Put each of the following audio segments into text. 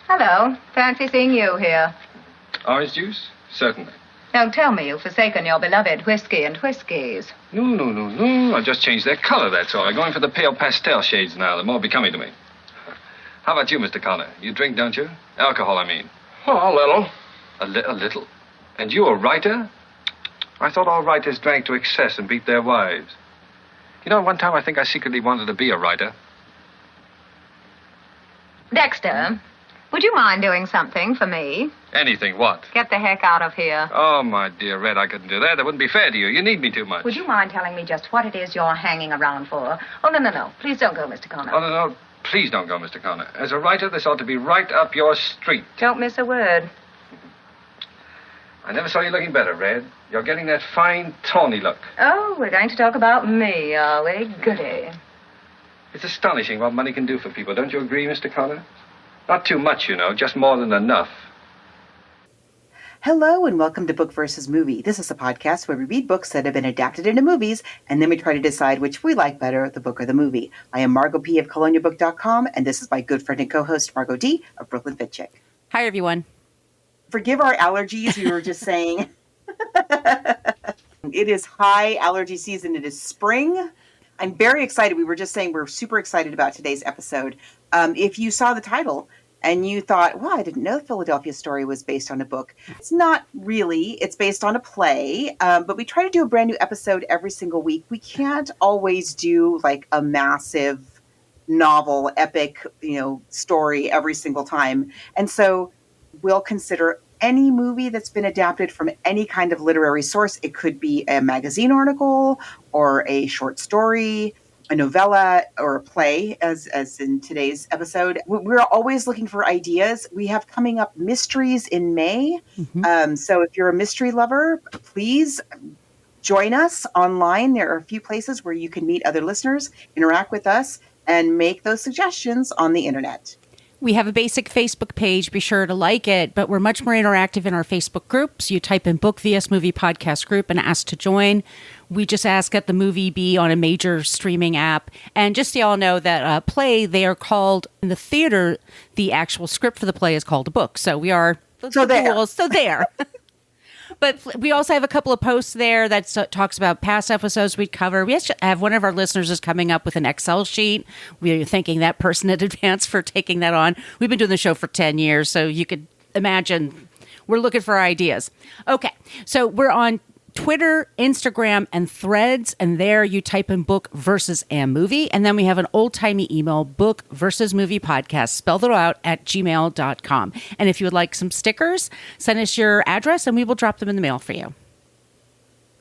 Hello. Fancy seeing you here. Orange juice? Certainly. Don't tell me you've forsaken your beloved whiskey and whiskies. No. I just changed their color, that's all. I'm going for the pale pastel shades now. They're more becoming to me. How about you, Mr. Connor? You drink, don't you? Alcohol, I mean. Oh, a little. A little? And you a writer? I thought all writers drank to excess and beat their wives. You know, one time I think I secretly wanted to be a writer. Dexter, would you mind doing something for me? Anything, what? Get the heck out of here. Oh, my dear Red, I couldn't do that. That wouldn't be fair to you. You need me too much. Would you mind telling me just what it is you're hanging around for? Oh, no. Please don't go, Mr. Connor. Oh, no. Please don't go, Mr. Connor. As a writer, this ought to be right up your street. Don't miss a word. I never saw you looking better, Red. You're getting that fine, tawny look. Oh, we're going to talk about me, are we? Goody. It's astonishing what money can do for people. Don't you agree, Mr. Connor? Not too much, you know, just more than enough. Hello and welcome to Book vs. Movie. This is a podcast where we read books that have been adapted into movies, and then we try to decide which we like better, the book or the movie. I am Margot P. of colonialbook.com, and this is my good friend and co-host, Margot D. of Brooklyn Fit Chick. Hi, everyone. Forgive our allergies, we were just saying. It is high allergy season. It is spring. I'm very excited. We were just saying we're super excited about today's episode. If you saw the title and you thought, well, I didn't know the Philadelphia Story was based on a book. It's not really. It's based on a play. But we try to do a brand new episode every single week. We can't always do like a massive novel, epic, story every single time. And so we'll consider any movie that's been adapted from any kind of literary source. It could be a magazine article or a short story, a novella, or a play, as in today's episode. We're always looking for ideas. We have coming up mysteries in May. Mm-hmm. So if you're a mystery lover, please join us online. There are a few places where you can meet other listeners, interact with us, and make those suggestions on the internet. We have a basic Facebook page. Be sure to like it, but we're much more interactive in our Facebook groups. You type in Book vs. Movie Podcast Group and ask to join. We just ask that the movie be on a major streaming app. And just so y'all know that play, they are called, in the theater, the actual script for the play is called a book. So we are... So there. But we also have a couple of posts there that talks about past episodes we'd cover. We have one of our listeners is coming up with an Excel sheet. We're thanking that person in advance for taking that on. We've been doing the show for 10 years, so you could imagine we're looking for ideas. Okay, so we're on Twitter, Instagram, and Threads, and there you type in Book versus a Movie, and then we have an old-timey email, Book versus Movie Podcast, spelled it out, at gmail.com. And if you would like some stickers, send us your address, and we will drop them in the mail for you.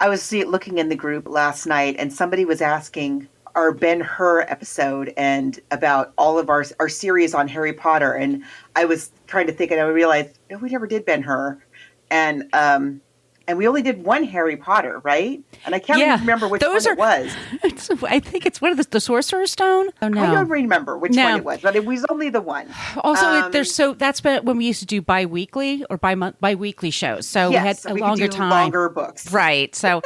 I was looking in the group last night, and somebody was asking our Ben-Hur episode and about all of our series on Harry Potter, and I was trying to think, and I realized, no, we never did Ben-Hur, and we only did one Harry Potter, right? And I can't even remember which one it was. I think it's one of the Sorcerer's Stone. Oh, no. I don't remember which one it was, but it was only the one. Also, that's been when we used to do bi-weekly or bi-weekly shows. So we had a longer time. Longer books. Right. So...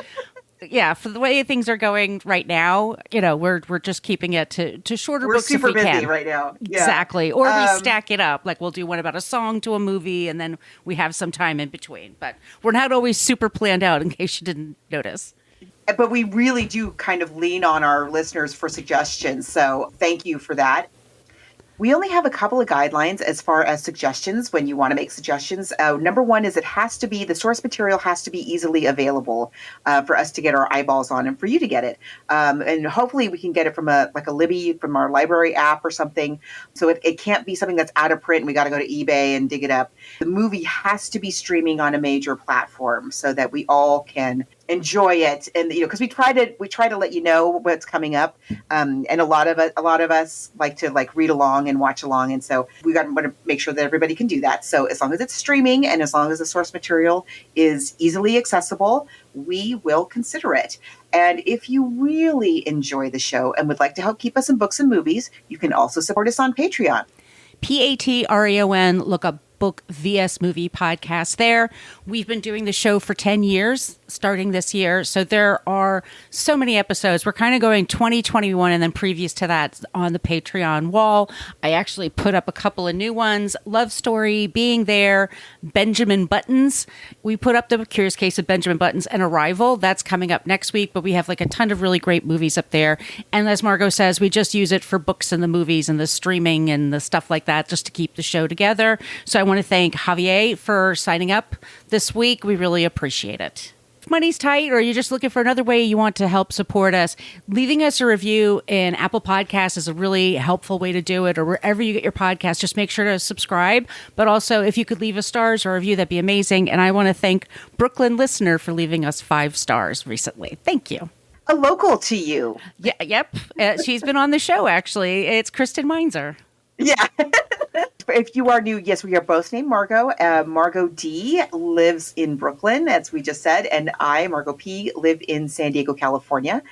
yeah, for the way things are going right now, we're just keeping it to shorter books if we can. We're super busy right now. Yeah. Exactly. Or we stack it up. Like we'll do one about a song to a movie, and then we have some time in between. But we're not always super planned out, in case you didn't notice. But we really do kind of lean on our listeners for suggestions. So thank you for that. We only have a couple of guidelines as far as suggestions when you want to make suggestions. Number one is the source material has to be easily available for us to get our eyeballs on and for you to get it. And hopefully we can get it from a Libby from our library app or something. So it can't be something that's out of print and we got to go to eBay and dig it up. The movie has to be streaming on a major platform so that we all can enjoy it, and because we try to let you know what's coming up, and a lot of us like to read along and watch along, and so we want to make sure that everybody can do that. So as long as it's streaming and as long as the source material is easily accessible, we will consider it. And if you really enjoy the show and would like to help keep us in books and movies, you can also support us on Patreon. Patreon. Look up Book vs. Movie podcast there. We've been doing the show for 10 years, starting this year. So there are so many episodes. We're kind of going 2021 and then previous to that on the Patreon wall. I actually put up a couple of new ones. Love Story, Being There, Benjamin Buttons. We put up the Curious Case of Benjamin Buttons and Arrival. That's coming up next week, but we have like a ton of really great movies up there. And as Margos says, we just use it for books and the movies and the streaming and the stuff like that just to keep the show together. So I want to thank Javier for signing up this week. We really appreciate it. If money's tight or you're just looking for another way you want to help support us, leaving us a review in Apple Podcasts is a really helpful way to do it, or wherever you get your podcast. Just make sure to subscribe. But also, if you could leave us stars or a review, that'd be amazing. And I want to thank Brooklyn Listener for leaving us 5 stars recently. Thank you. A local to you. Yeah, yep. She's been on the show, actually. It's Kristen Meinzer. Yeah. If you are new, yes, we are both named Margot. Margot D lives in Brooklyn, as we just said, and I, Margot P, live in San Diego, California.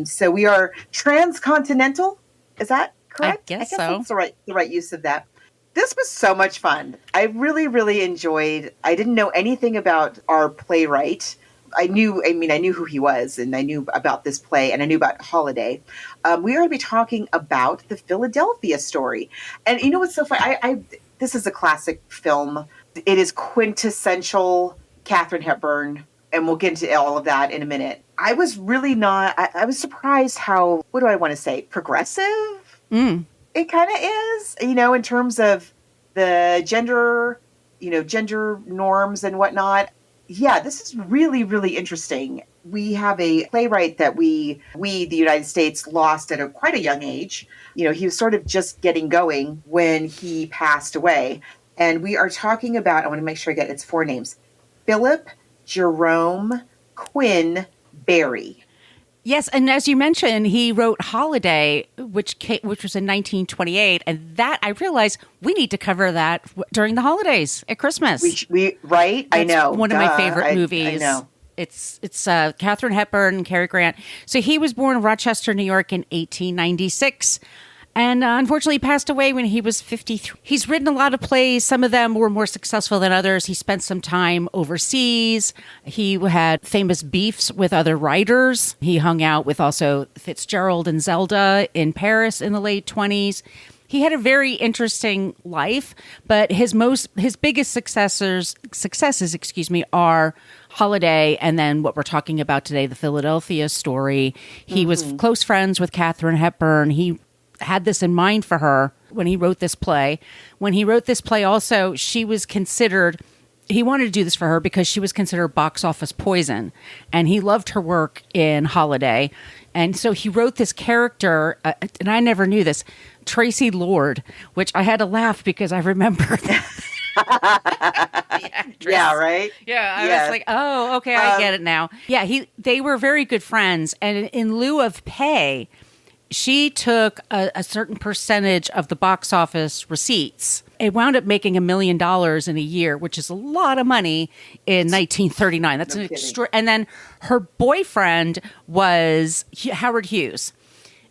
So we are transcontinental. Is that correct? I guess so. That's the right use of that. This was so much fun. I really, really enjoyed. I didn't know anything about our playwright. I knew who he was, and I knew about this play, and I knew about Holiday. We are going to be talking about the Philadelphia Story. And you know what's so funny? This is a classic film. It is quintessential Katherine Hepburn, and we'll get into all of that in a minute. I was really not, I was surprised how, what do I want to say, progressive it kind of is, in terms of the gender norms and whatnot. Yeah, this is really, really interesting. We have a playwright that we, the United States, lost at quite a young age. He was sort of just getting going when he passed away. And we are talking about, I want to make sure I get its 4 names, Philip Jerome Quinn Barry. Yes, and as you mentioned, he wrote Holiday, which was in 1928, and that I realized we need to cover that during the holidays at Christmas. We right? That's I know. One of my favorite movies. I know. It's Katherine Hepburn and Cary Grant. So he was born in Rochester, New York in 1896. And unfortunately, he passed away when he was 53. He's written a lot of plays. Some of them were more successful than others. He spent some time overseas. He had famous beefs with other writers. He hung out with also Fitzgerald and Zelda in Paris in the late 20s. He had a very interesting life, but his biggest successes, are Holiday, and then what we're talking about today, the Philadelphia Story. He was close friends with Katherine Hepburn. He had this in mind for her when he wrote this play. When he wrote this play also, he wanted to do this for her because she was considered box office poison, and he loved her work in Holiday. And so he wrote this character, and I never knew this, Tracy Lord, which I had to laugh because I remember that. Yeah, right? Yeah, I was like, oh, okay, I get it now. Yeah, they were very good friends, and in lieu of pay, she took a certain percentage of the box office receipts. It wound up making $1 million in a year, which is a lot of money in 1939. That's an extra. And then her boyfriend was Howard Hughes.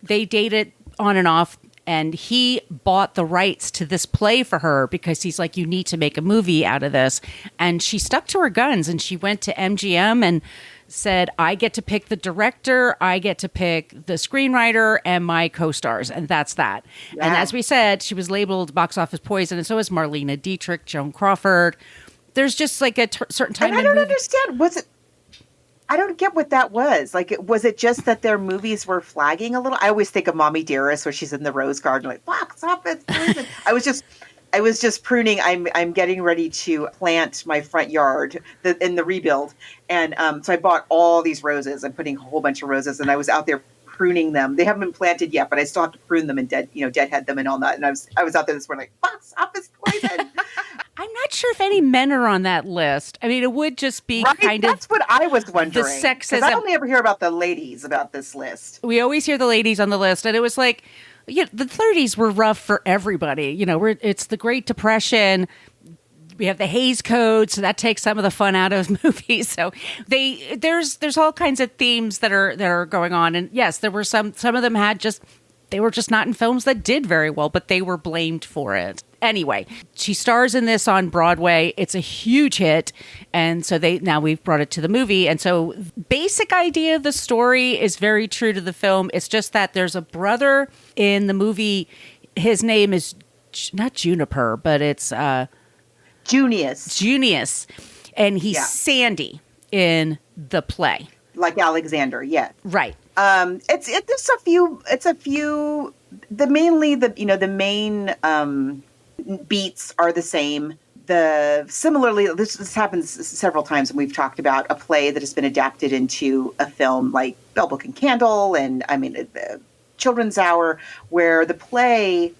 They dated on and off, and he bought the rights to this play for her because he's like, you need to make a movie out of this. And she stuck to her guns, and she went to MGM and said, I get to pick the director, I get to pick the screenwriter, and my co-stars, and that's that. Yeah. And as we said, she was labeled box office poison, and so is Marlene Dietrich, Joan Crawford. There's just like a certain time. And I don't understand. I don't get what that was. Like, was it just that their movies were flagging a little? I always think of Mommy Dearest, where she's in the rose garden, like box office poison. I was just pruning. I'm getting ready to plant my front yard in the rebuild. And so I bought all these roses. I'm putting a whole bunch of roses, and I was out there pruning them. They haven't been planted yet, but I still have to prune them and deadhead them and all that. And I was out there this morning like, box office poison. I'm not sure if any men are on that list. I mean, it would just be kind of. That's what I was wondering. The sexism. I only ever hear about the ladies about this list. We always hear the ladies on the list, and it was like, the 30s were rough for everybody. It's the Great Depression. We have the Hays Code, so that takes some of the fun out of movies. So there's all kinds of themes that are going on, and yes, there were some of them had just they were just not in films that did very well, but they were blamed for it. Anyway, she stars in this on Broadway. It's a huge hit. And so now we've brought it to the movie. And so basic idea of the story is very true to the film. It's just that there's a brother in the movie. His name is not Juniper, but it's Junius. And he's Sandy in the play. Like Alexander, yeah. Right. It's a few the main beats are the same. Similarly, this happens several times, and we've talked about a play that has been adapted into a film, like Bell, Book and Candle, and Children's Hour, where the play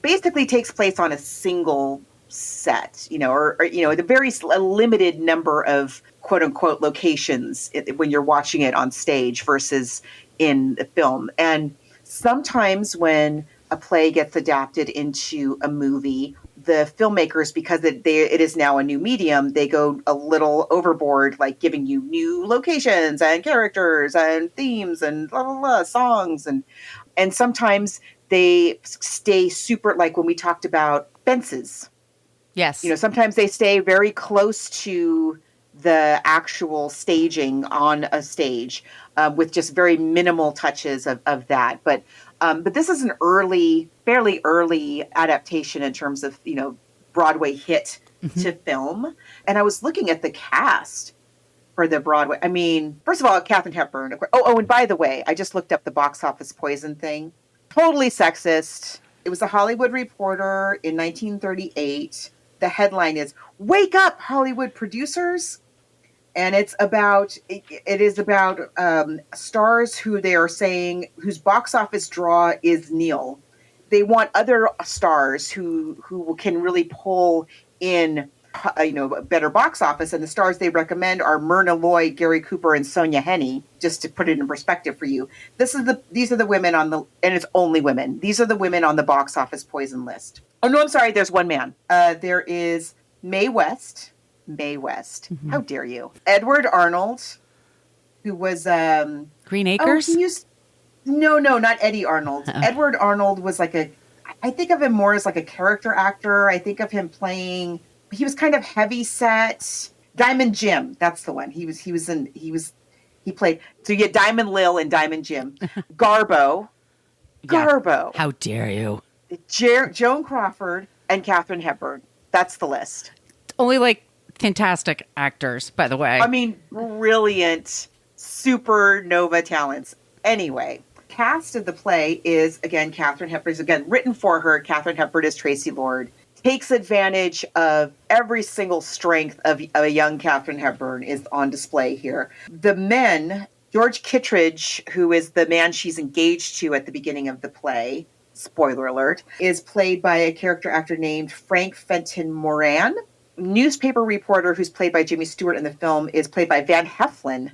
basically takes place on a single set, or a limited number of quote unquote locations when you're watching it on stage versus in the film. And sometimes when a play gets adapted into a movie, the filmmakers, because it is now a new medium, they go a little overboard, like giving you new locations and characters and themes and blah, blah, blah, songs. And sometimes they stay super, like when we talked about fences. Yes. Sometimes they stay very close to the actual staging on a stage with just very minimal touches of that. But this is an fairly early adaptation in terms of, Broadway hit to film. And I was looking at the cast for the Broadway. I mean, first of all, Katherine Hepburn. Oh, and by the way, I just looked up the box office poison thing. Totally sexist. It was the Hollywood Reporter in 1938. The headline is "Wake Up, Hollywood Producers." And it is about stars who they are saying whose box office draw is nil. They want other stars who can really pull in, better box office. And the stars they recommend are Myrna Loy, Gary Cooper, and Sonja Henie. Just to put it in perspective for you, these are the women and it's only women. These are the women on the box office poison list. Oh no, I'm sorry. There's one man. There is Mae West. Mm-hmm. How dare you? Edward Arnold, who was Green Acres? No, not Eddie Arnold. Uh-oh. Edward Arnold was I think of him more as like a character actor. I think of him playing, he was kind of heavy set. Diamond Jim, that's the one. He played, so you get Diamond Lil and Diamond Jim. Garbo. How dare you? Joan Crawford and Katherine Hepburn. That's the list. Only fantastic actors, by the way. I mean, brilliant supernova talents. Anyway, cast of the play is, again, Katherine Hepburn. Again, written for her. Katherine Hepburn is Tracy Lord. Takes advantage of every single strength of a young Katherine Hepburn is on display here. The men, George Kittredge, who is the man she's engaged to at the beginning of the play, spoiler alert, is played by a character actor named Frank Fenton Moran. Newspaper reporter, who's played by Jimmy Stewart in the film, is played by Van Heflin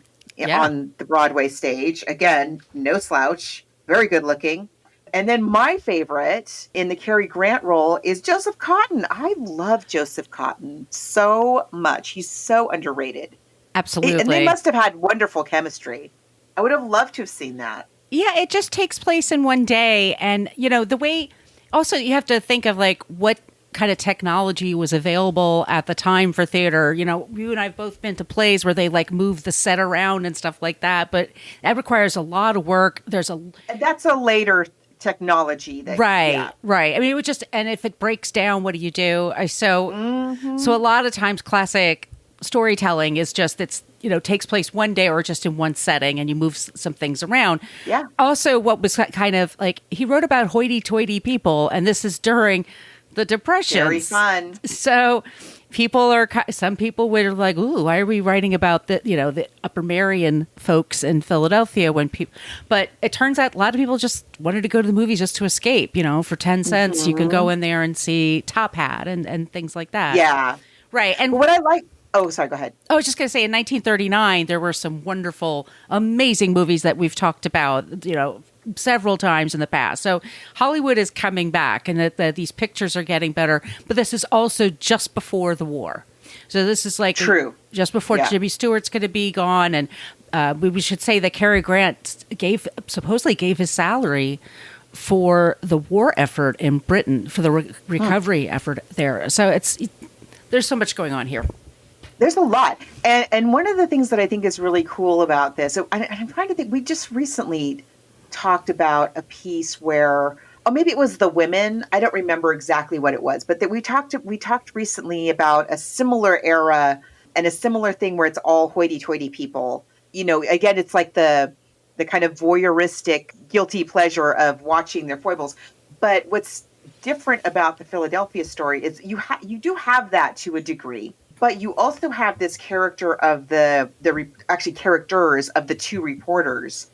on the Broadway stage. Again, no slouch, very good looking. And then my favorite in the Cary Grant role is Joseph Cotton. I love Joseph Cotton so much. He's so underrated. Absolutely. And they must have had wonderful chemistry. I would have loved to have seen that. Yeah, it just takes place in one day. And, the way, also you have to think of what kind of technology was available at the time for theater. You and I have both been to plays where they move the set around and stuff like that, but that requires a lot of work. That's a later technology. Right. I mean, it would just, and if it breaks down, what do you do? So a lot of times classic storytelling is just, takes place one day or just in one setting and you move some things around. Yeah. Also, what was kind of he wrote about hoity-toity people, and this is during the Depression. Very fun. So some people were like, ooh, why are we writing about the Upper Merion folks in Philadelphia but it turns out a lot of people just wanted to go to the movies just to escape, for 10 cents, you could go in there and see Top Hat and things like that. Yeah. Right. And what I like, oh, sorry, go ahead. I was just going to say in 1939, there were some wonderful, amazing movies that we've talked about, several times in the past. So Hollywood is coming back and that these pictures are getting better, but this is also just before the war. So this is true. Just before Jimmy Stewart's going to be gone. And we should say that Cary Grant supposedly gave his salary for the war effort in Britain, for the recovery effort there. So there's so much going on here. There's a lot. And one of the things that I think is really cool about this, so I'm trying to think, we just recently talked about a piece where, oh, maybe it was The Women. I don't remember exactly what it was, but that we talked recently about a similar era and a similar thing where it's all hoity-toity people. You know, again, it's like the kind of voyeuristic guilty pleasure of watching their foibles. But what's different about the Philadelphia story is you do have that to a degree, but you also have this character of characters of the two reporters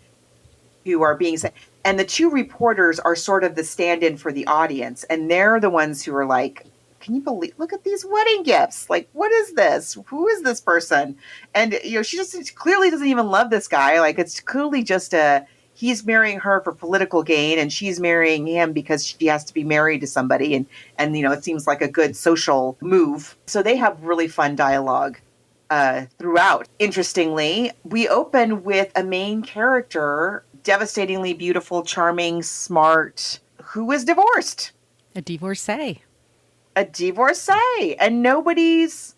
who are being sent. And the two reporters are sort of the stand-in for the audience. And they're the ones who are like, can you believe, look at these wedding gifts. Like, what is this? Who is this person? And, you know, she just clearly doesn't even love this guy. Like, it's clearly just he's marrying her for political gain and she's marrying him because she has to be married to somebody. And you know, it seems like a good social move. So they have really fun dialogue throughout. Interestingly, we open with a main character, devastatingly beautiful, charming, smart, who is divorced. A divorcee. And nobody's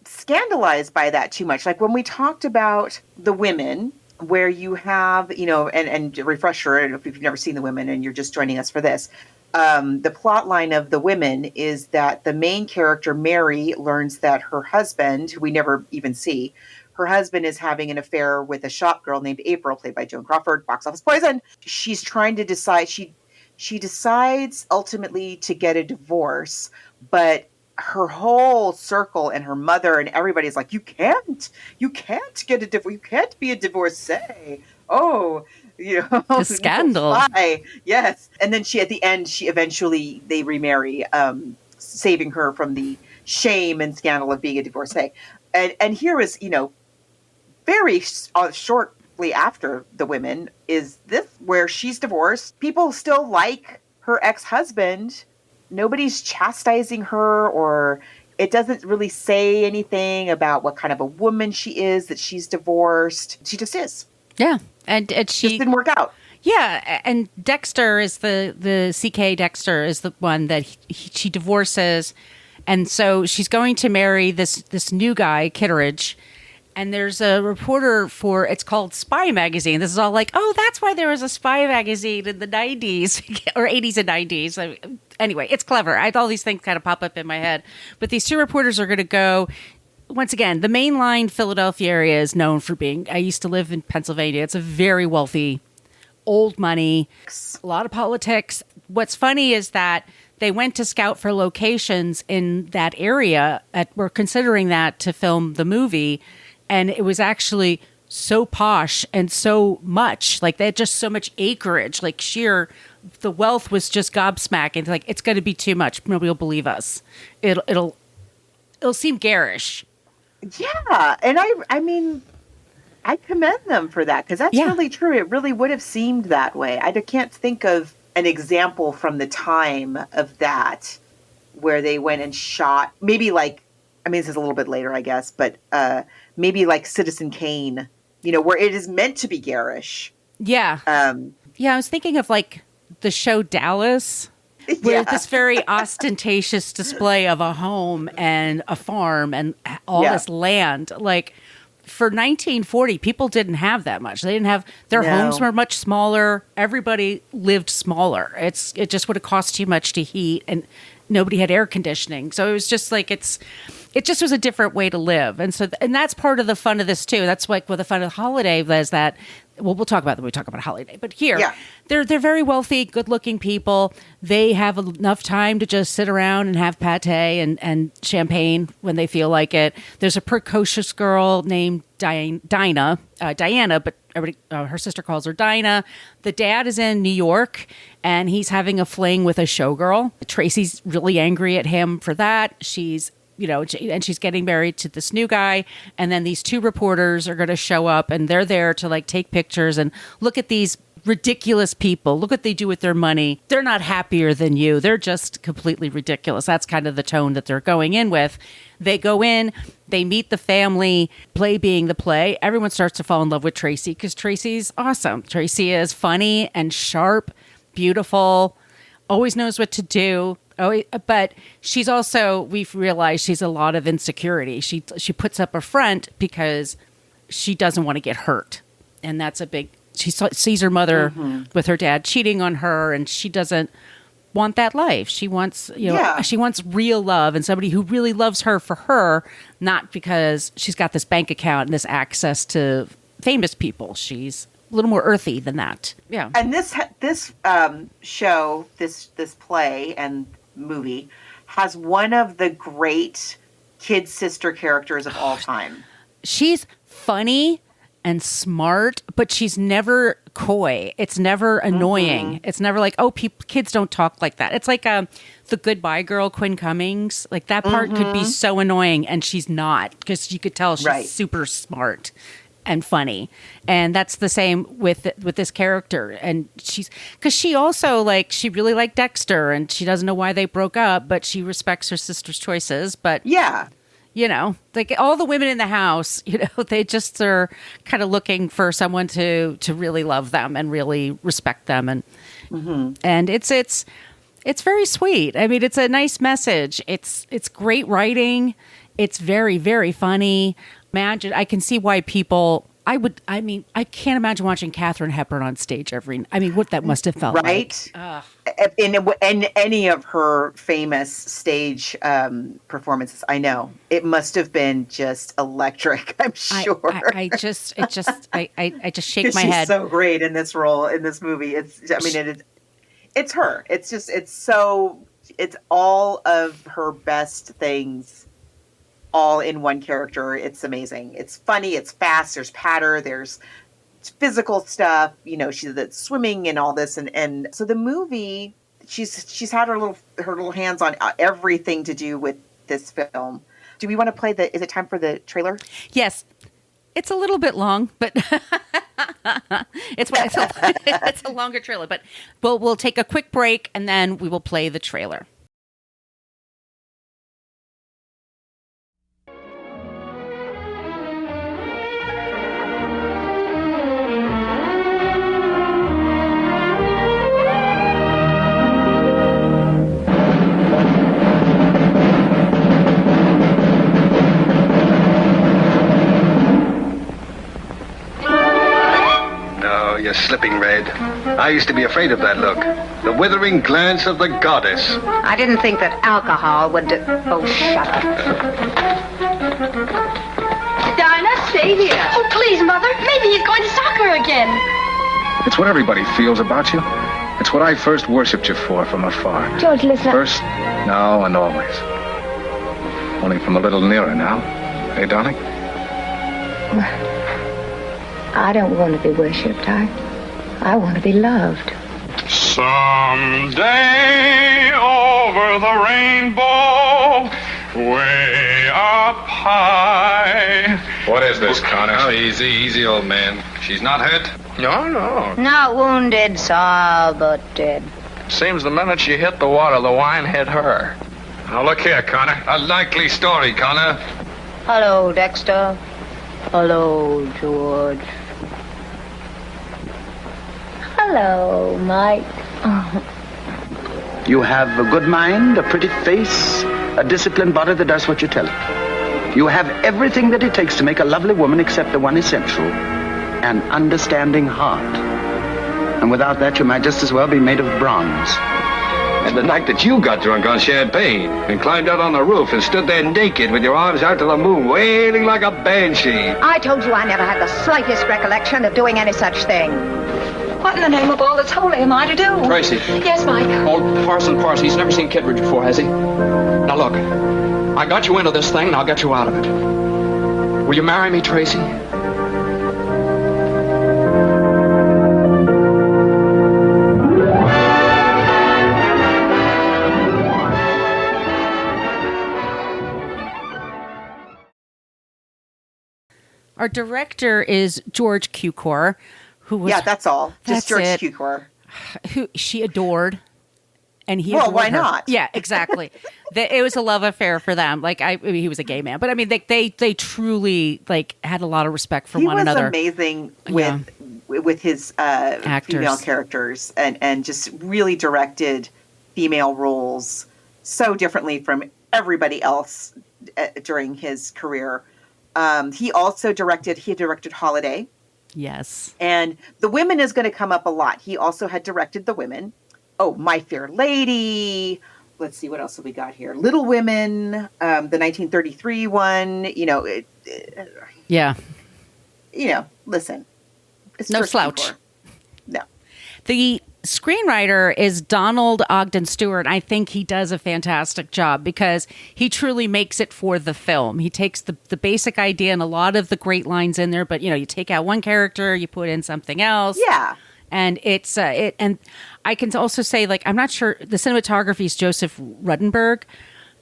scandalized by that too much. Like when we talked about The Women, where you have, you know, and refresher, if you've never seen The Women and you're just joining us for this, the plot line of The Women is that the main character, Mary, learns that her husband, who we never even see, her husband is having an affair with a shop girl named April, played by Joan Crawford, box office poison. She's trying to decide, she decides ultimately to get a divorce, but her whole circle and her mother and everybody's like, you can't get a divorce. You can't be a divorcee. Oh, you know, the scandal. Why? Yes. And then at the end, they remarry, saving her from the shame and scandal of being a divorcee. And here is, you know, very shortly after The Women is this, where she's divorced. People still like her ex-husband. Nobody's chastising her, or it doesn't really say anything about what kind of a woman she is, that she's divorced. She just is. Yeah. And she just didn't work out. Yeah. And Dexter is the CK Dexter is the one that she divorces. And so she's going to marry this new guy, Kitteridge. And there's a reporter it's called Spy Magazine. This is all like, oh, that's why there was a Spy Magazine in the 90s or 80s and 90s. Anyway, it's clever. All these things kind of pop up in my head. But these two reporters are going to go. Once again, the mainline Philadelphia area is known for being, I used to live in Pennsylvania. It's a very wealthy, old money, a lot of politics. What's funny is that they went to scout for locations in that area. We're considering that to film the movie. And it was actually so posh and so much, like they had just so much acreage, like the wealth was just gobsmacking. Like, it's going to be too much. Nobody will believe us. It'll seem garish. Yeah. And I mean, I commend them for that, because that's really true. It really would have seemed that way. I can't think of an example from the time of that where they went and shot, maybe like, I mean, this is a little bit later, I guess, but maybe like Citizen Kane, you know, where it is meant to be garish. Yeah. I was thinking of like the show Dallas, with this very ostentatious display of a home and a farm and all this land. Like, for 1940, people didn't have that much. They didn't have, their homes were much smaller. Everybody lived smaller. It just would have cost too much to heat, and nobody had air conditioning. So it was just like, it just was a different way to live. And so, and that's part of the fun of this too. That's like what the fun of the holiday is, that, well, we'll talk about that when we talk about holiday. But here, they're very wealthy, good-looking people. They have enough time to just sit around and have pate and champagne when they feel like it. There's a precocious girl named Diana, but everybody, her sister calls her Dinah. The dad is in New York, and he's having a fling with a showgirl. Tracy's really angry at him for that. She's getting married to this new guy. And then these two reporters are going to show up, and they're there to like take pictures and look at these ridiculous people. Look what they do with their money. They're not happier than you. They're just completely ridiculous. That's kind of the tone that they're going in with. They go in, they meet the family, play being the play. Everyone starts to fall in love with Tracy because Tracy's awesome. Tracy is funny and sharp beautiful, always knows what to do. Oh, but she's also, we've realized she's a lot of insecurity. She puts up a front because she doesn't want to get hurt. And that's a big, she sees her mother with her dad cheating on her, and she doesn't want that life. She wants, she wants real love and somebody who really loves her for her, not because she's got this bank account and this access to famous people. She's a little more earthy than that. Yeah. And this show, this play and movie has one of the great kid sister characters of all time. She's funny and smart, but she's never coy. It's never annoying. It's never like, oh, kids don't talk like that. It's like the Goodbye Girl, Quinn Cummings. Like that part could be so annoying, and she's not, because you could tell she's super smart and funny. And that's the same with this character. And because she also, like, she really liked Dexter, and she doesn't know why they broke up, but she respects her sister's choices. But yeah. Like all the women in the house, they just are kind of looking for someone to really love them and really respect them. And and it's very sweet. I mean, it's a nice message. It's great writing. It's very, very funny. I can see why people, I can't imagine watching Katherine Hepburn on stage what that must have felt like. In any of her famous stage performances, I know it must have been just electric. I'm sure. I just shake my head. She's so great in this role in this movie. It's her. It's all of her best things, all in one character. It's amazing. It's funny. It's fast. There's patter. There's physical stuff. She's the swimming and all this, and so the movie. She's had her little hands on everything to do with this film. Do we want to play is it time for the trailer? Yes. It's a little bit long, but it's a longer trailer. But we'll take a quick break, and then we will play the trailer. You're slipping, Red. I used to be afraid of that look. The withering glance of the goddess. I didn't think that alcohol would do... Oh, shut up. Dinah, stay here. Oh, please, Mother. Maybe he's going to soccer again. It's what everybody feels about you. It's what I first worshipped you for from afar. George, listen. First, now, and always. Only from a little nearer now. Hey, darling? I don't want to be worshipped. I want to be loved. Someday over the rainbow, way up high. What is this, Connor? Oh, easy, old man. She's not hurt? No. Not wounded, Saul, but dead. Seems the minute she hit the water, the wine hit her. Now, look here, Connor. A likely story, Connor. Hello, Dexter. Hello, George. Hello, Mike. You have a good mind, a pretty face, a disciplined body that does what you tell it. You have everything that it takes to make a lovely woman except the one essential, an understanding heart. And without that, you might just as well be made of bronze. And the night that you got drunk on champagne and climbed out on the roof and stood there naked with your arms out to the moon, wailing like a banshee. I told you I never had the slightest recollection of doing any such thing. What in the name of all that's holy am I to do? Tracy. Yes, Mike? Old Parson Parsi, he's never seen Kittredge before, has he? Now look, I got you into this thing, and I'll get you out of it. Will you marry me, Tracy? Our director is George Cukor, who was... Yeah, that's all. Just George Cukor. Who she adored. And he well, why her. not? Yeah, exactly. It was a love affair for them. Like, he was a gay man. But, I mean, they truly, like, had a lot of respect for one another. He was amazing with his female characters and just really directed female roles so differently from everybody else during his career. He directed Holiday. Yes. And The Women is going to come up a lot. He also had directed The Women. Oh, My Fair Lady. Let's see, what else have we got here? Little Women, the 1933 one. Yeah. Listen. It's no George slouch. Cukor. No. The screenwriter is Donald Ogden Stewart. I think he does a fantastic job because he truly makes it for the film. He takes the basic idea and a lot of the great lines in there, but you take out one character, you put in something else. Yeah. And it's and I can also say, I'm not sure, the cinematography is Joseph Ruddenberg.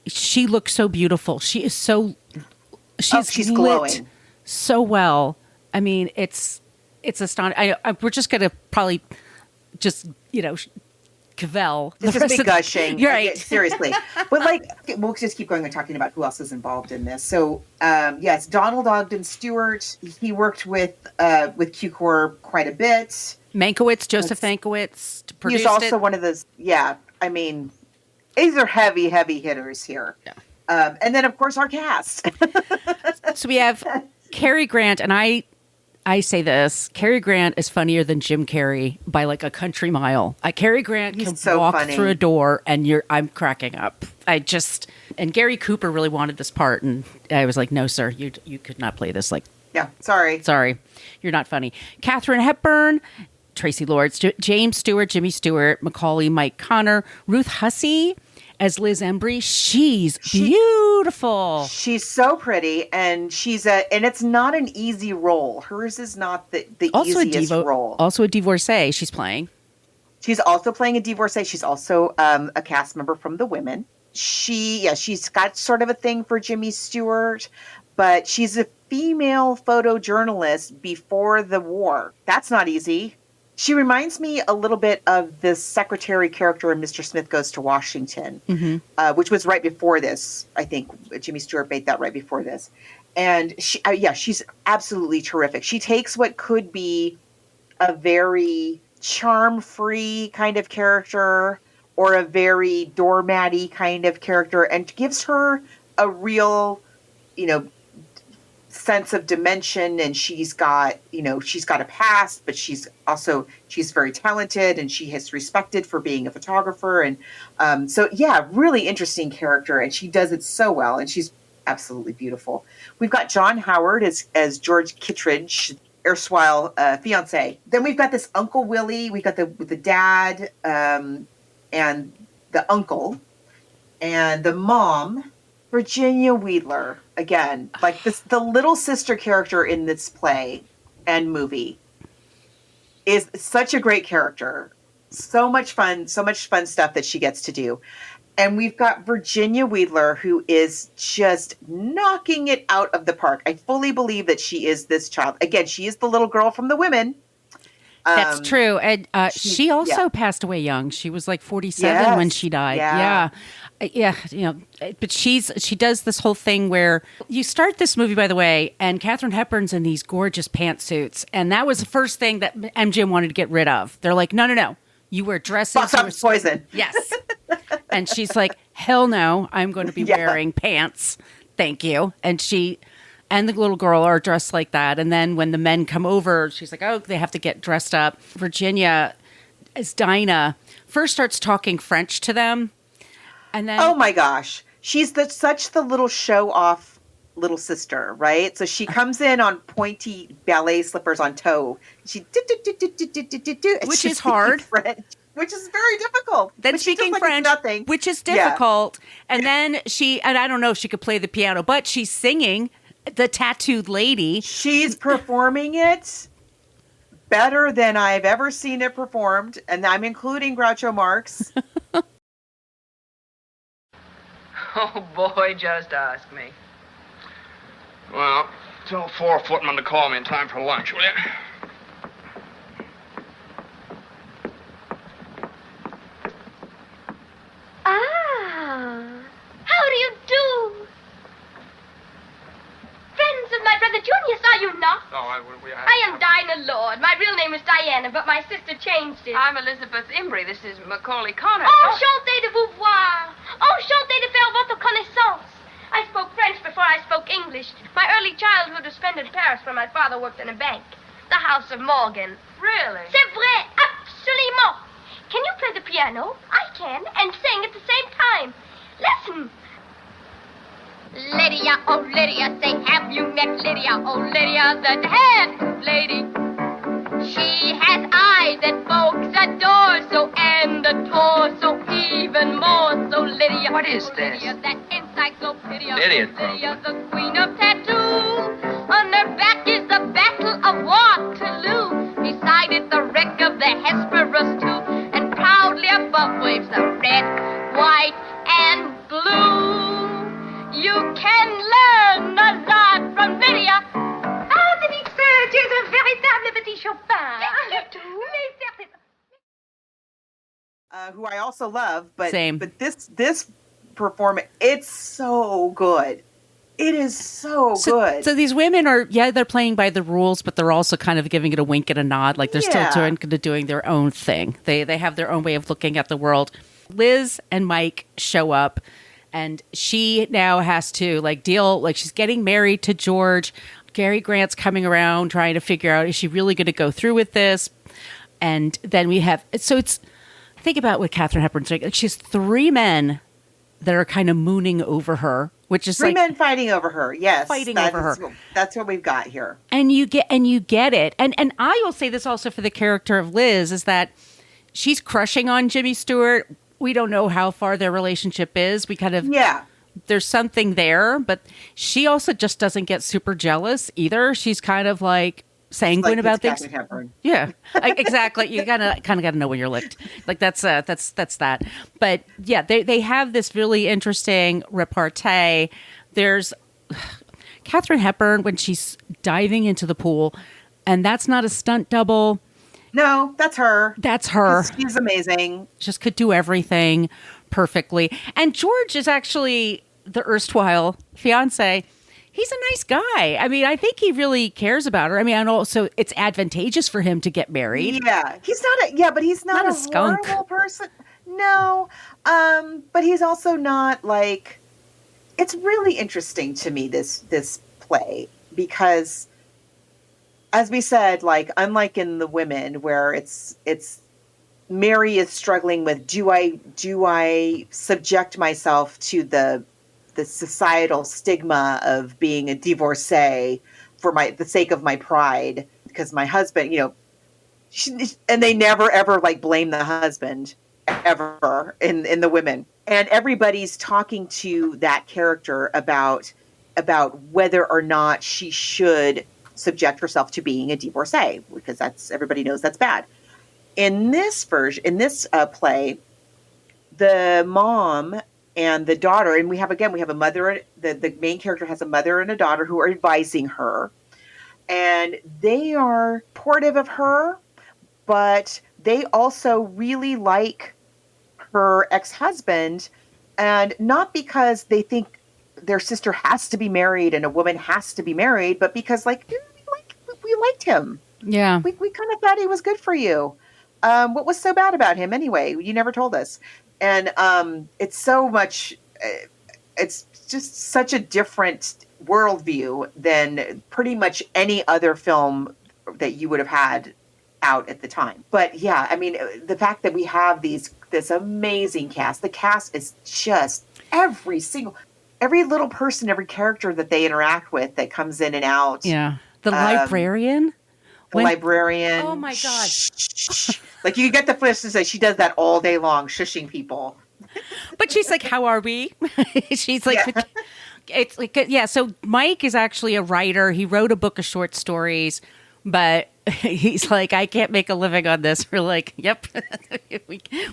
She looks so beautiful. She's she's lit glowing so well. I mean, it's astonishing. We're just going to probably just, cavell. Just be gushing. You're right. Seriously. But we'll just keep going and talking about who else is involved in this. So, yes, Donald Ogden Stewart, he worked with Cukor quite a bit. Joseph Mankiewicz produced He's also it. one of those, I mean, these are heavy hitters here. Yeah. And then, of course, our cast. So we have Cary Grant, and I say this, Cary Grant is funnier than Jim Carrey by a country mile. Cary Grant can walk through a door and I'm cracking up. And Gary Cooper really wanted this part, and I was like, no, sir, you could not play this. Yeah, sorry. You're not funny. Katherine Hepburn, Tracy Lords, James Stewart, Jimmy Stewart, Macaulay, Mike Connor, Ruth Hussey as Liz Embry. She's beautiful. She's so pretty, and and it's not an easy role. Hers is not the easiest role. Also a divorcee she's playing. She's also playing a divorcee. She's also a cast member from The Women. She's got sort of a thing for Jimmy Stewart, but she's a female photojournalist before the war. That's not easy. She reminds me a little bit of the secretary character in Mr. Smith Goes to Washington, which was right before this. I think Jimmy Stewart made that right before this. And she's absolutely terrific. She takes what could be a very charm-free kind of character or a very doormatty kind of character and gives her a real, sense of dimension. And she's got a past, but she's very talented, and she is respected for being a photographer. And really interesting character, and she does it so well, and she's absolutely beautiful. We've got John Howard as George Kittredge, erstwhile fiance. Then we've got this Uncle Willie. We've got the dad and the uncle and the mom, Virginia Wheeler. Again, the little sister character in this play and movie is such a great character. So much fun stuff that she gets to do. And we've got Virginia Wheeler, who is just knocking it out of the park. I fully believe that she is this child. Again, she is the little girl from The Women. That's true. And she also passed away young. She was 47 when she died. Yeah. But she does this whole thing where you start this movie, by the way, and Katherine Hepburn's in these gorgeous pantsuits. And that was the first thing that MGM wanted to get rid of. They're like, no. You wear dresses. Box office poison. Yes. And she's like, hell no, I'm going to be wearing pants. Thank you. And she and the little girl are dressed like that. And then when the men come over, she's like, oh, they have to get dressed up. Virginia, as Dinah, first starts talking French to them. And then, oh my gosh, she's such the little show-off little sister, right? So she comes in on pointy ballet slippers on toe. Which is hard. French, which is very difficult. Then speaking French, which is difficult. Yeah. And then and I don't know if she could play the piano, but she's singing The Tattooed Lady. She's performing it better than I've ever seen it performed, and I'm including Groucho Marx. Oh, boy, just ask me. Well, tell 4 footmen to call me in time for lunch, will you? Ah, how do you do? Friends of my brother Junior saw you not. No, I am Dinah Lord. My real name is Diana, but my sister changed it. I'm Elizabeth Imbrie. This is Macaulay Connor. Oh, chantez de vous voir. Oh, chantez de faire votre connaissance. I spoke French before I spoke English. My early childhood was spent in Paris where my father worked in a bank. The house of Morgan. Really? C'est vrai, absolument. Can you play the piano? I can, and sing at the same time. Listen. Lydia, oh Lydia, say have you met Lydia? Oh Lydia, the dance lady. She has eyes that folks adore, so and the torso even more. So Lydia, What is this? Lydia, that encyclopedia. Idiot Lydia, the queen of tattoo. On her back is the Battle of Waterloo. Beside it, the wreck of the Hesperus too. And proudly above waves the red, white, and blue. You can learn a lot from Lydia. Ah, Denise, tu es un véritable petit Chopin. Who I also love, but Same. But this performance, it's so good. It is so good. So these women are, they're playing by the rules, but they're also kind of giving it a wink and a nod. Like they're still doing their own thing. They have their own way of looking at the world. Liz and Mike show up, and she now has to she's getting married to George. Cary Grant's coming around trying to figure out, is she really going to go through with this? And then we have, think about what Katherine Hepburn's doing. Like, she has three men that are kind of mooning over her, which is three men fighting over her. Yes, over her. That's what we've got here. And you get it. And I will say this also for the character of Liz, is that she's crushing on Jimmy Stewart. We don't know how far their relationship is. We kind of there's something there, but she also just doesn't get super jealous either. She's kind of like sanguine about things. Yeah, exactly. You kind of got to know when you're licked. Like that's that. But yeah, they have this really interesting repartee. There's Katherine Hepburn when she's diving into the pool, and that's not a stunt double. No, that's her. That's her. She's amazing. Just could do everything perfectly. And George is actually the erstwhile fiance. He's a nice guy. I mean, I think he really cares about her. I mean, and also it's advantageous for him to get married. Yeah, but he's not a skunk. Horrible person. No, but he's also not like. It's really interesting to me this play because, as we said, like unlike in The Women, where it's Mary is struggling with do I subject myself to the societal stigma of being a divorcee for the sake of my pride, because my husband, and they never ever like blame the husband ever in The Women, and everybody's talking to that character about whether or not she should subject herself to being a divorcee, because everybody knows that's bad. In this play, the mom and the daughter, and we have a mother, the main character has a mother and a daughter who are advising her, and they are supportive of her, but they also really like her ex-husband, and not because they think their sister has to be married and a woman has to be married, but because we liked him. Yeah. We kind of thought he was good for you. What was so bad about him anyway? You never told us. And it's so much, it's just such a different worldview than pretty much any other film that you would have had out at the time. But yeah, I mean, the fact that we have this amazing cast, the cast is just every little person, every character that they interact with that comes in and out. Yeah. The librarian. Librarian. Oh my God. Like you get the flips and say she does that all day long, shushing people. But she's like, how are we? She's like, it's like, yeah. So Mike is actually a writer. He wrote a book of short stories, but he's like, I can't make a living on this. We're like, yep,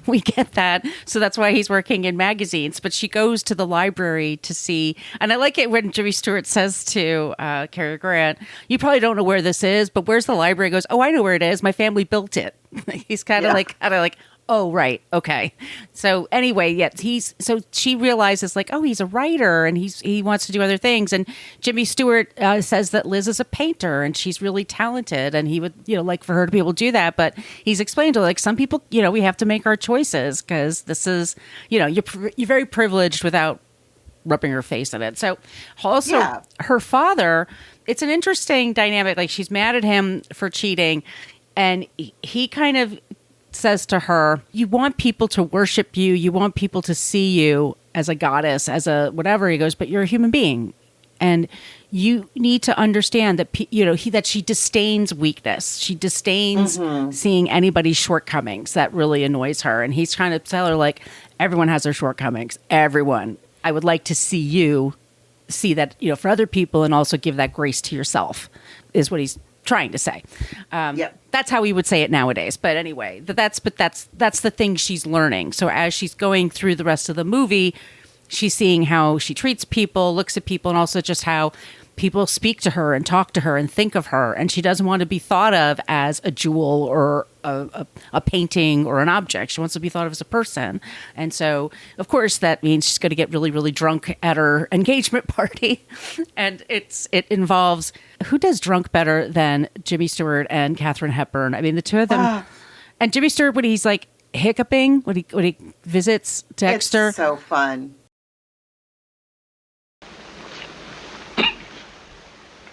we get that. So that's why he's working in magazines. But she goes to the library to see, and I like it when Jimmy Stewart says to Cary Grant, you probably don't know where this is, but where's the library? He goes, oh, I know where it is. My family built it. He's kind of like, Oh, right. Okay. So anyway, so she realizes like, oh, he's a writer and he wants to do other things. And Jimmy Stewart says that Liz is a painter and she's really talented and he would, like for her to be able to do that. But he's explained to her, like some people, we have to make our choices because this is, you're very privileged without rubbing her face in it. So also her father, it's an interesting dynamic. Like she's mad at him for cheating and he kind of says to her, you want people to worship you. You want people to see you as a goddess, as a whatever. He goes, but you're a human being. And you need to understand that, that she disdains weakness. She disdains seeing anybody's shortcomings. That really annoys her. And he's trying to tell her like, everyone has their shortcomings. Everyone. I would like to see you see that, for other people and also give that grace to yourself is what he's trying to say. That's how we would say it nowadays. But anyway, that's the thing she's learning. So as she's going through the rest of the movie, she's seeing how she treats people, looks at people, and also just how people speak to her and talk to her and think of her. And she doesn't want to be thought of as a jewel or a painting or an object. She wants to be thought of as a person. And so, of course, that means she's going to get really, really drunk at her engagement party. And it involves, who does drunk better than Jimmy Stewart and Katherine Hepburn? I mean, the two of them. And Jimmy Stewart, when he's like hiccuping, when he visits Dexter. It's so fun.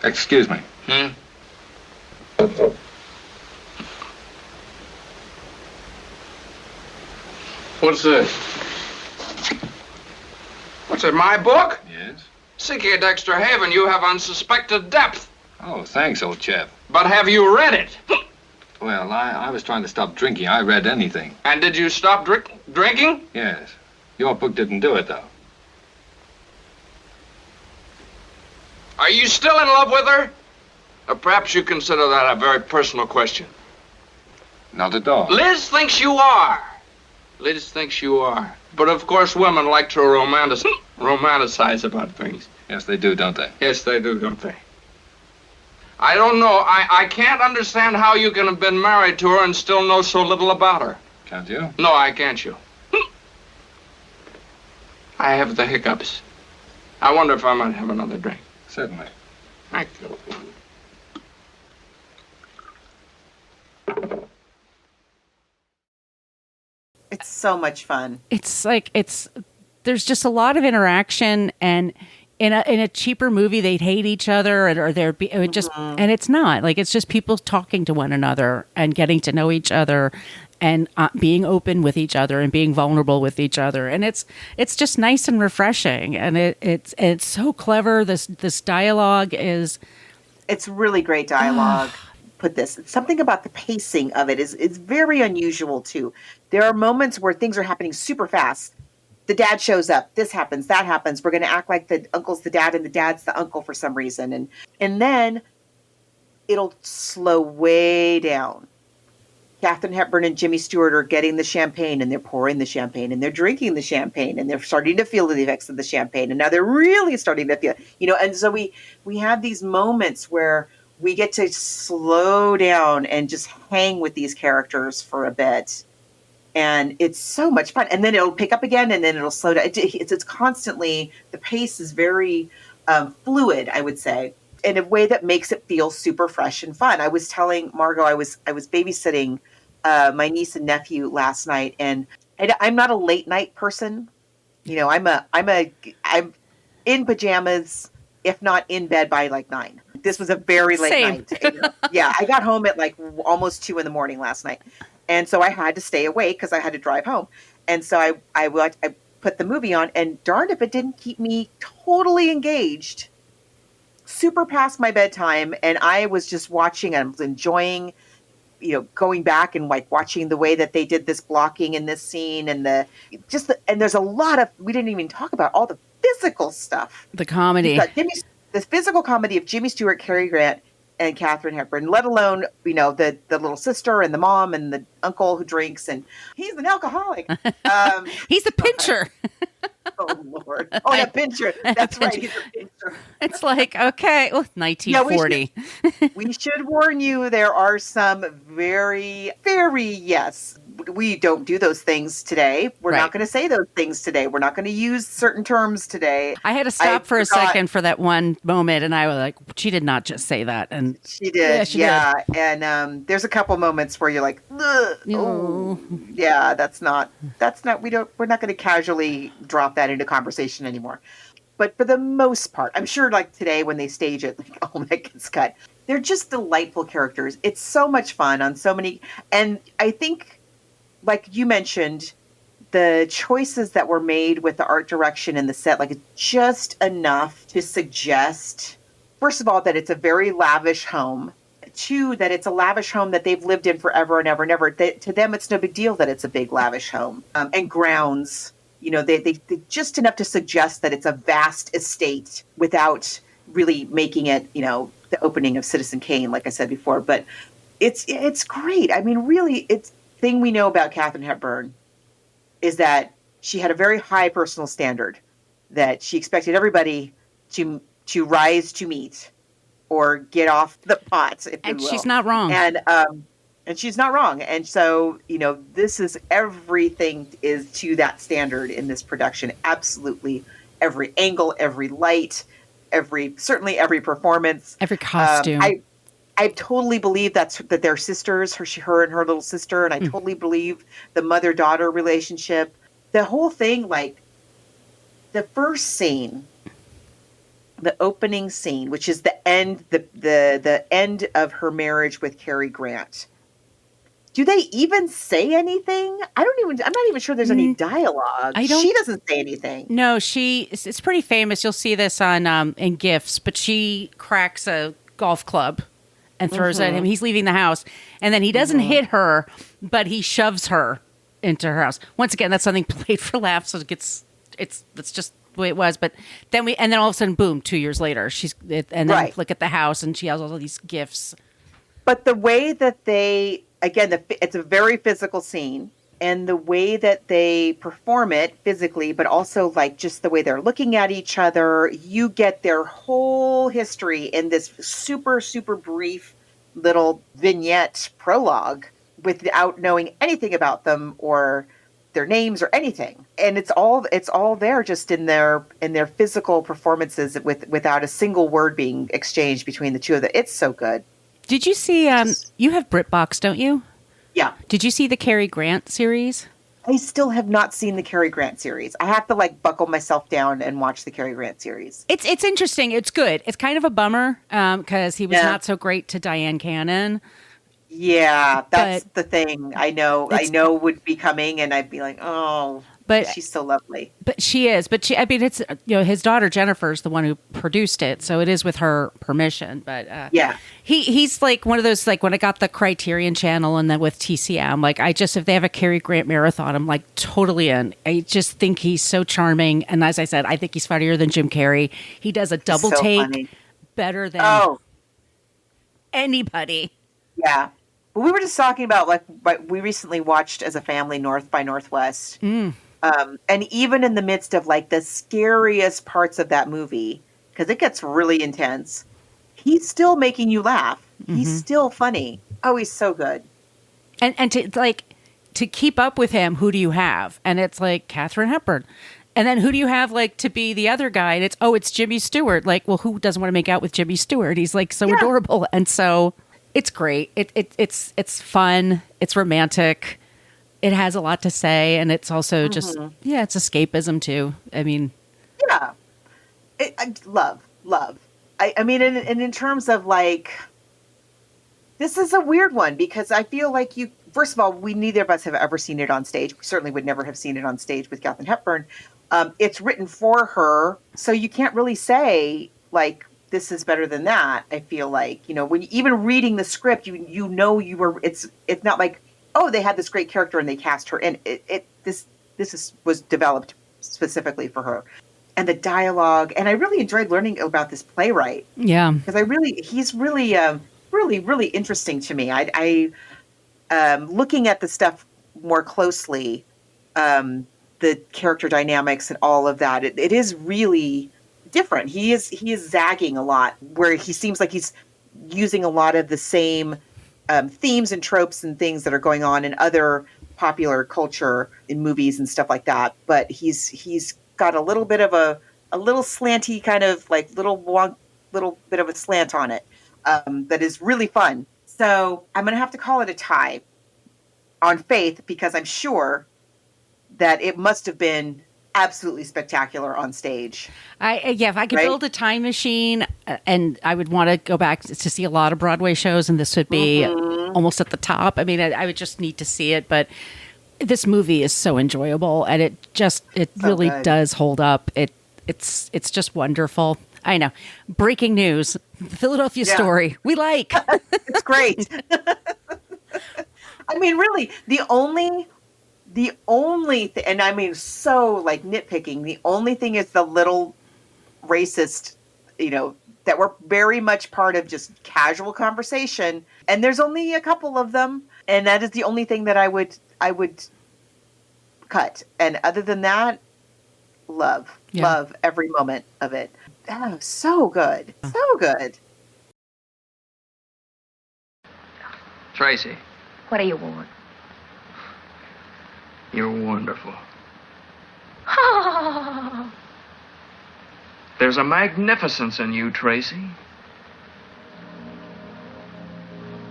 Excuse me. What's this? What's it, my book? Yes. Seek ye Dexter Haven, you have unsuspected depth. Oh, thanks, old chap. But have you read it? Well, I was trying to stop drinking. I read anything. And did you stop drinking? Yes. Your book didn't do it, though. Are you still in love with her? Or perhaps you consider that a very personal question. Not at all. Liz thinks you are. Liz thinks you are. But of course women like to romanticize about things. Yes, they do, don't they? Yes, they do, don't they? I don't know. I can't understand how you can have been married to her and still know so little about her. Can't you? No, I can't you. I have the hiccups. I wonder if I might have another drink. Certainly. Thank you. It's so much fun. It's like there's just a lot of interaction, and in a cheaper movie they'd hate each other or there'd be and it's not like, it's just people talking to one another and getting to know each other and being open with each other and being vulnerable with each other, and it's just nice and refreshing, and it's so clever. This dialogue is, it's really great dialogue. Put this, something about the pacing of it is very unusual too. There are moments where things are happening super fast. The dad shows up, this happens, that happens. We're going to act like the uncle's the dad and the dad's the uncle for some reason, and then it'll slow way down. Katherine Hepburn and Jimmy Stewart are getting the champagne, and they're pouring the champagne, and they're drinking the champagne, and they're starting to feel the effects of the champagne, and now they're really starting to feel, and so we have these moments where we get to slow down and just hang with these characters for a bit. And it's so much fun. And then it'll pick up again, and then it'll slow down. It's constantly, the pace is very fluid, I would say, in a way that makes it feel super fresh and fun. I was telling Margot, I was babysitting my niece and nephew last night, and I'm not a late night person. I'm in pajamas, if not in bed by like 9. This was a very late night. Yeah, I got home at like almost 2 a.m. last night. And so I had to stay awake because I had to drive home. And so I put the movie on, and darned if it didn't keep me totally engaged, super past my bedtime. And I was just watching, and I was enjoying, going back and like watching the way that they did this blocking in this scene, and and there's a lot of, we didn't even talk about all the physical stuff. The comedy. The physical comedy of Jimmy Stewart, Cary Grant, and Katherine Hepburn, let alone, the little sister and the mom and the uncle who drinks, and he's an alcoholic. He's a pincher. Oh, Lord. Oh, yeah, pincher. That's right. He's a pincher. It's like, okay, 1940. We should warn you, there are some very, very, we don't do those things today. We're Right. not going to say those things today. We're not going to use certain terms today. I had to stop for a second for that one moment, and I was like, she did not just say that. And She did. Yeah, she did. And there's a couple moments where you're like, oh, yeah, we're not going to casually drop that into conversation anymore. But for the most part, I'm sure like today when they stage it, like, oh, that gets cut. They're just delightful characters. It's so much fun on so many. And I think, like you mentioned, the choices that were made with the art direction and the set, like just enough to suggest, first of all, that it's a very lavish home. Two, that it's a lavish home that they've lived in forever and ever and ever. To them, it's no big deal that it's a big lavish home. And grounds, they just enough to suggest that it's a vast estate without really making it, the opening of Citizen Kane, like I said before. But it's great. I mean, really, it's thing we know about Katherine Hepburn is that she had a very high personal standard, that she expected everybody to rise to meet or get off the pot, if and you will. she's not wrong. And she's not wrong. And so, this is everything is to that standard in this production. Absolutely every angle, every light, certainly every performance, every costume. I totally believe that they're sisters, her and her little sister, and I totally believe the mother-daughter relationship. The whole thing, like the first scene, the opening scene, which is the end, the end of her marriage with Cary Grant. Do they even say anything? I'm not even sure there's any dialogue. She doesn't say anything. No, it's pretty famous. You'll see this on in GIFs, but she cracks a golf club and throws it at him. He's leaving the house, and then he doesn't hit her, but he shoves her into her house. Once again, that's something played for laughs, so that's just the way it was. But then all of a sudden, boom! 2 years later, look at the house, and she has all of these gifts. But the way that they, again, it's a very physical scene, and the way that they perform it physically, but also like just the way they're looking at each other, you get their whole history in this super, super brief little vignette prologue without knowing anything about them or their names or anything. And it's all there just in their physical performances without a single word being exchanged between the two of them. It's so good. Did you see, you have BritBox, don't you? Yeah. Did you see the Cary Grant series? I still have not seen the Cary Grant series. I have to buckle myself down and watch the Cary Grant series. It's interesting. It's good. It's kind of a bummer because he was not so great to Diane Cannon. Yeah, that's the thing. I know would be coming, and I'd be like, oh, but she's so lovely. But she is. But it's his daughter Jennifer's the one who produced it, so it is with her permission. But yeah, he's like one of those, like when I got the Criterion Channel and then with TCM, like if they have a Cary Grant marathon, I'm like totally in. I just think he's so charming, and as I said, I think he's funnier than Jim Carrey. He does a double take funny. Better than anybody. Yeah. Well, we were just talking about we recently watched as a family North by Northwest. And even in the midst of the scariest parts of that movie, because it gets really intense, he's still making you laugh. He's still funny. Oh, he's so good. And to keep up with him, who do you have? And it's like Katherine Hepburn. And then who do you have to be the other guy? And it's Jimmy Stewart. Well, who doesn't want to make out with Jimmy Stewart? He's so adorable. And so it's great. It's fun. It's romantic. It has a lot to say, and it's also just it's escapism too. I mean, yeah, love. I mean, and in terms of this is a weird one because I feel like first of all, neither of us have ever seen it on stage. We certainly would never have seen it on stage with Katherine Hepburn. It's written for her, so you can't really say this is better than that. I feel when even reading the script, it's not like, oh, they had this great character and they cast her in. This was developed specifically for her. And the dialogue, and I really enjoyed learning about this playwright. Yeah. Because he's really, really interesting to me. I looking at the stuff more closely, the character dynamics and all of that, it is really different. He is zagging a lot, where he seems like he's using a lot of the same themes and tropes and things that are going on in other popular culture in movies and stuff like that. But he's got a little bit of a little slanty kind of like little bit of a slant on it that is really fun. So I'm going to have to call it a tie on faith, because I'm sure that it must have been absolutely spectacular on stage. If I could build a time machine, and I would want to go back to see a lot of Broadway shows, and this would be almost at the top. I mean, I would just need to see it, but this movie is so enjoyable, and it really does hold up. It's just wonderful. I know. Breaking news: the Philadelphia Story. We like. It's great. I mean, really, the only thing, and I mean, so like nitpicking, the only thing is the little racist, that were very much part of just casual conversation. And there's only a couple of them. And that is the only thing that I would cut. And other than that, love every moment of it. Oh, so good. So good. Tracy, What do you want? you're wonderful. Oh, There's a magnificence in you, Tracy.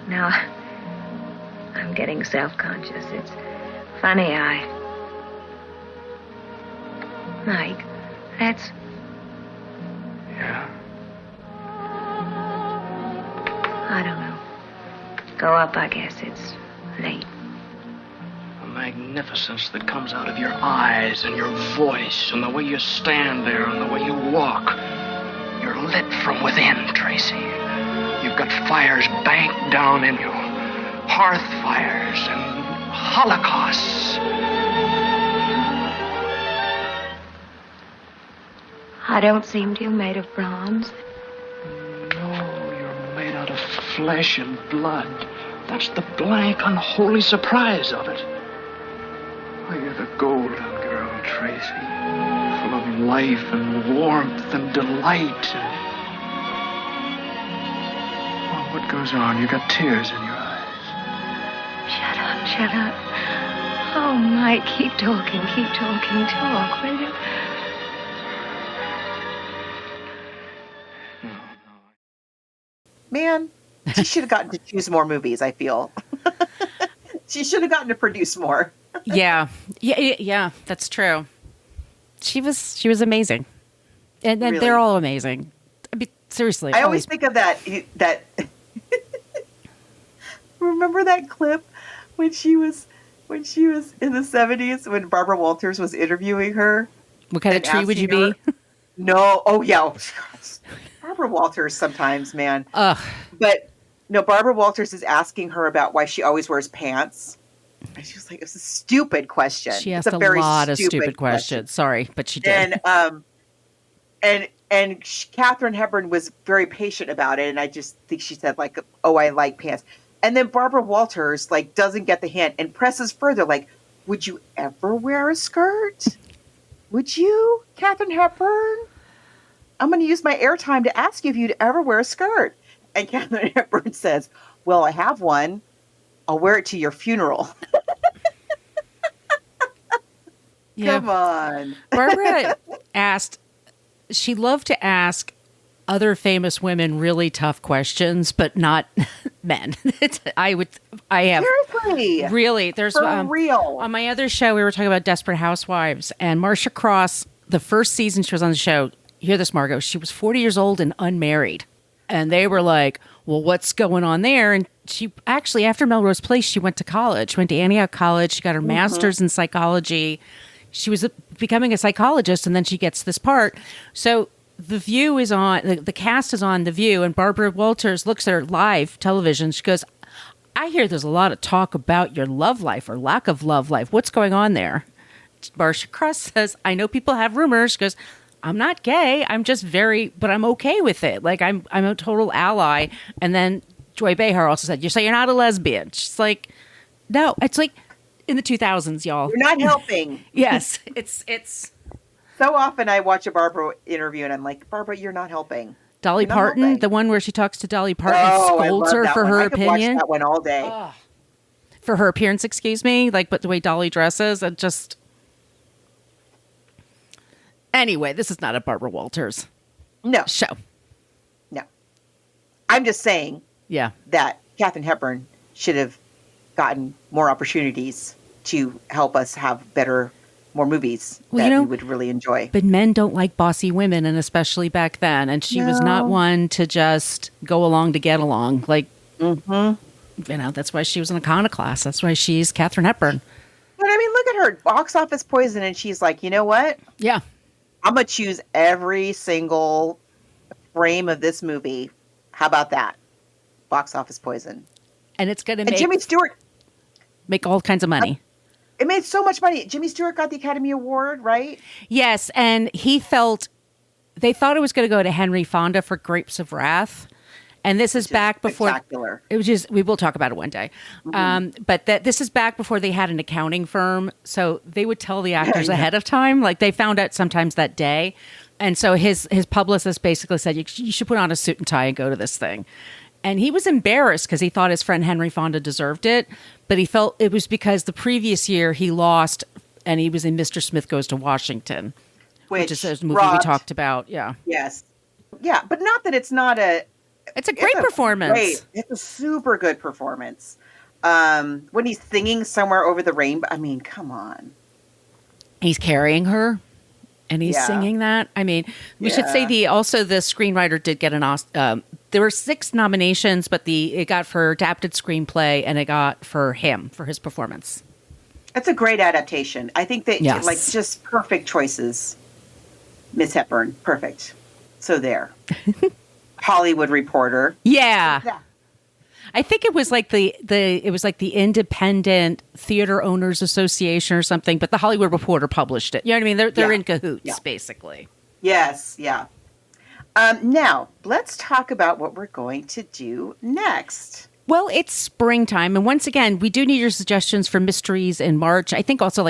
now I'm getting self-conscious. It's funny, Mike, that's... Yeah? I don't know. Go up, I guess. It's late. The magnificence that comes out of your eyes and your voice and the way you stand there and the way you walk. You're lit from within, Tracy. You've got fires banked down in you. Hearth fires and holocausts. I don't seem to you made of bronze. No, you're made out of flesh and blood. That's the blank, unholy surprise of it. Oh, you're the golden girl, Tracy. Full of life and warmth and delight. Oh, what goes on? You got tears in your eyes. Shut up. Oh, Mike, keep talking, talk, will you? Man, she should have gotten to choose more movies, I feel. She should have gotten to produce more. Yeah, that's true. She was amazing. And Really? they're all amazing. I mean, seriously. I always think of that remember that clip when she was in the 70s when Barbara Walters was interviewing her? What kind of tree would you be? No. Oh, yeah. Barbara Walters sometimes, man. Ugh. But no, Barbara Walters is asking her about why she always wears pants. And she was like, it's a stupid question. She asked a lot of stupid questions. Sorry, but she did. And Katherine Hepburn was very patient about it. And I just think she said like, oh, I like pants. And then Barbara Walters like doesn't get the hint and presses further. Like, would you ever wear a skirt? Would you, Katherine Hepburn? I'm going to use my airtime to ask you if you'd ever wear a skirt. And Katherine Hepburn says, well, I have one. I'll wear it to your funeral. Yeah. Come on. Barbara she loved to ask other famous women really tough questions, but not men. Seriously. Really. There's For real. On my other show, we were talking about Desperate Housewives, and Marcia Cross, the first season she was on the show, you hear this, Margos, she was 40 years old and unmarried. And they were like, well, what's going on there? And she actually, after Melrose Place, she went to college. She went to Antioch College. She got her master's in psychology. She was becoming a psychologist, and then she gets this part. So The View is on, the cast is on The View, and Barbara Walters looks at her live television. She goes, I hear there's a lot of talk about your love life or lack of love life. What's going on there? Marcia Cross says, I know people have rumors. She goes, I'm not gay. I'm just but I'm okay with it. Like, I'm a total ally. And then Joy Behar also said, you're not a lesbian. She's like, no, it's like in the 2000s, y'all. You're not helping. Yes. It's so often I watch a Barbara interview and I'm like, Barbara, you're not helping. Dolly Parton, helping. the one where she talks to Dolly Parton and scolds her for her opinion. I could watch that one all day. for her appearance, excuse me, like, but the way Dolly dresses, and just... Anyway, this is not a Barbara Walters show. No. I'm just saying that Katherine Hepburn should have gotten more opportunities to help us have more movies that we would really enjoy. But men don't like bossy women, and especially back then. And she was not one to just go along to get along. Like, that's why she was an iconoclast. That's why she's Katherine Hepburn. But I mean, look at her, box office poison, and she's like, you know what? Yeah. I'm going to choose every single frame of this movie. How about that? Box office poison. And it's going to make Jimmy Stewart make all kinds of money. It made so much money. Jimmy Stewart got the Academy Award, right? Yes, and they thought it was going to go to Henry Fonda for Grapes of Wrath. And this is back before it was just, we will talk about it one day. But this is back before they had an accounting firm. So they would tell the actors ahead of time, like they found out sometimes that day. And so his publicist basically said, you should put on a suit and tie and go to this thing. And he was embarrassed because he thought his friend Henry Fonda deserved it. But he felt it was because the previous year he lost and he was in Mr. Smith Goes to Washington, which is a movie we talked about. Yeah. Yes. Yeah. But not that it's not it's a great performance. It's a super good performance. When he's singing Somewhere Over the Rainbow, I mean, come on. He's carrying her and he's singing that. I mean, we should say the screenwriter did get an Oscar. There were 6 nominations, but it got for adapted screenplay and it got for him for his performance. That's a great adaptation. I think that just perfect choices. Miss Hepburn, perfect. So there. Hollywood Reporter. Yeah. I think it was like the Independent Theater Owners Association or something, but the Hollywood Reporter published it. You know what I mean? They're in cahoots, basically. Yes, yeah. Now, let's talk about what we're going to do next. Well, it's springtime, and once again, we do need your suggestions for mysteries in March. I think also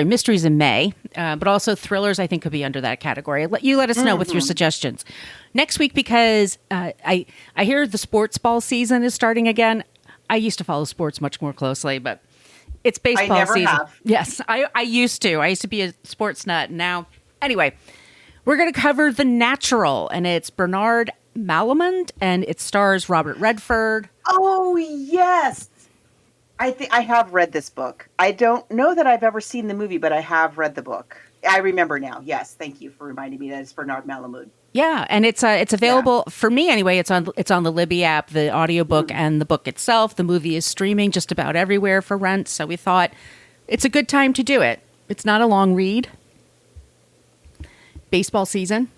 mysteries in May, but also thrillers I think could be under that category. Let us know with your suggestions. Next week, because I hear the sports ball season is starting again. I used to follow sports much more closely, but it's baseball season. Have. Yes, I used to. I used to be a sports nut. Now, anyway, we're going to cover The Natural, and it's Bernard Malamud, and it stars Robert Redford. Oh, yes. I think I have read this book. I don't know that I've ever seen the movie, but I have read the book. I remember now. Yes, thank you for reminding me that it's Bernard Malamud. Yeah, and it's available for me anyway. It's on the Libby app, the audiobook and the book itself. The movie is streaming just about everywhere for rent, so we thought it's a good time to do it. It's not a long read. Baseball season,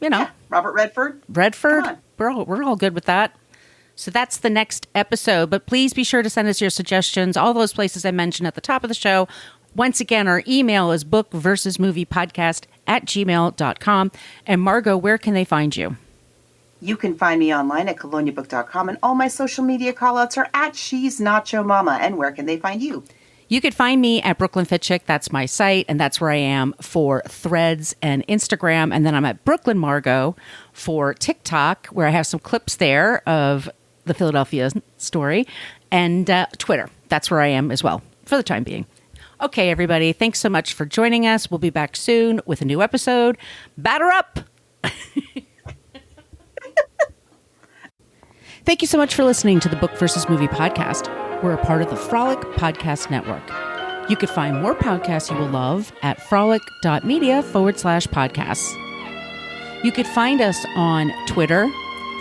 Robert Redford. We're all good with that. So that's the next episode. But please be sure to send us your suggestions. All those places I mentioned at the top of the show. Once again, our email is bookversusmoviepodcast@gmail.com. And Margot, where can they find you? You can find me online at coloniabook.com, and all my social media callouts are at She's Nacho Mama. And where can they find you? You could find me at Brooklyn Fit Chick. That's my site, and that's where I am for Threads and Instagram. And then I'm at Brooklyn Margot for TikTok, where I have some clips there of the Philadelphia story, and Twitter. That's where I am as well for the time being. Okay, everybody, thanks so much for joining us. We'll be back soon with a new episode. Batter up! Thank you so much for listening to the Book versus Movie podcast. We're a part of the Frolic Podcast Network. You could find more podcasts you will love at frolic.media/podcasts. You could find us on Twitter,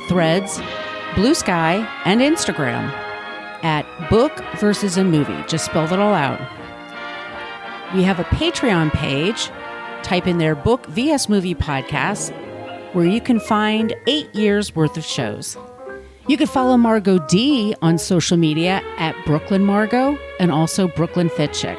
Threads, Blue Sky, and Instagram at Book versus a Movie. Just spell it all out. We have a Patreon page. Type in there Book vs. Movie Podcast, where you can find 8 years worth of shows. You can follow Margot D on social media at Brooklyn Margot and also Brooklyn Fit Chick.